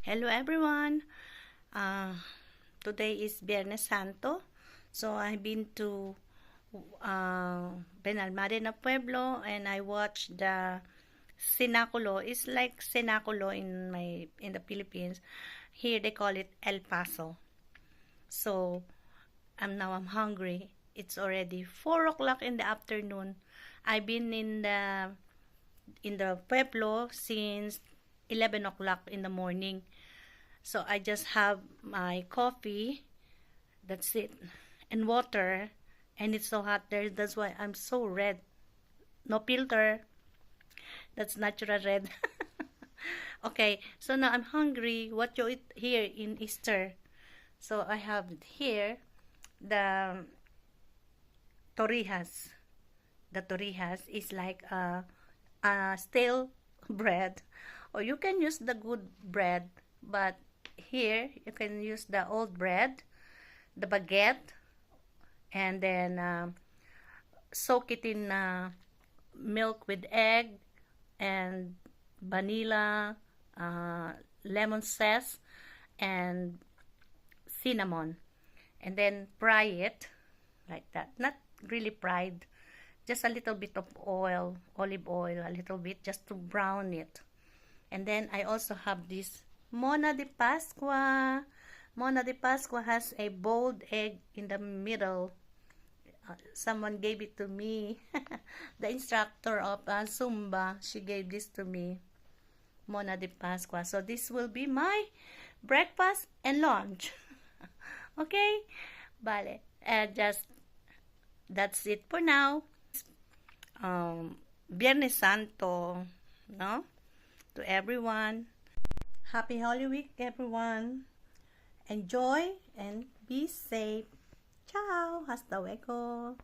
Hello everyone. Uh, Today is Viernes Santo. So I've been to Benalmádena Pueblo and I watched the Sinaculo. It's like Sinaculo in the Philippines. Here they call it El Paso. So I'm hungry. It's already 4 o'clock in the afternoon. I've been in the Pueblo since 11 o'clock in the morning. So I just have my coffee, that's it, and water, and it's so hot there. That's why I'm so red. No filter. That's natural red. Okay, so now I'm hungry. What you eat here in Easter? So I have here the torrijas. The torrijas is like a stale bread, or you can use the good bread, but here you can use the old bread, the baguette, and then soak it in milk with egg and vanilla, lemon zest, and cinnamon, and then fry it like that. Not really fried, just a little bit of oil, olive oil, a little bit, just to brown it. And then I also have this Mona de Pascua. Mona de Pascua has a boiled egg in the middle. Someone gave it to me. The instructor of Zumba, she gave this to me. Mona de Pascua. So this will be my breakfast and lunch. Okay? Vale. Just that's it for now. Viernes Santo, no? To everyone. Happy Holy Week, everyone. Enjoy and be safe. Ciao. Hasta luego.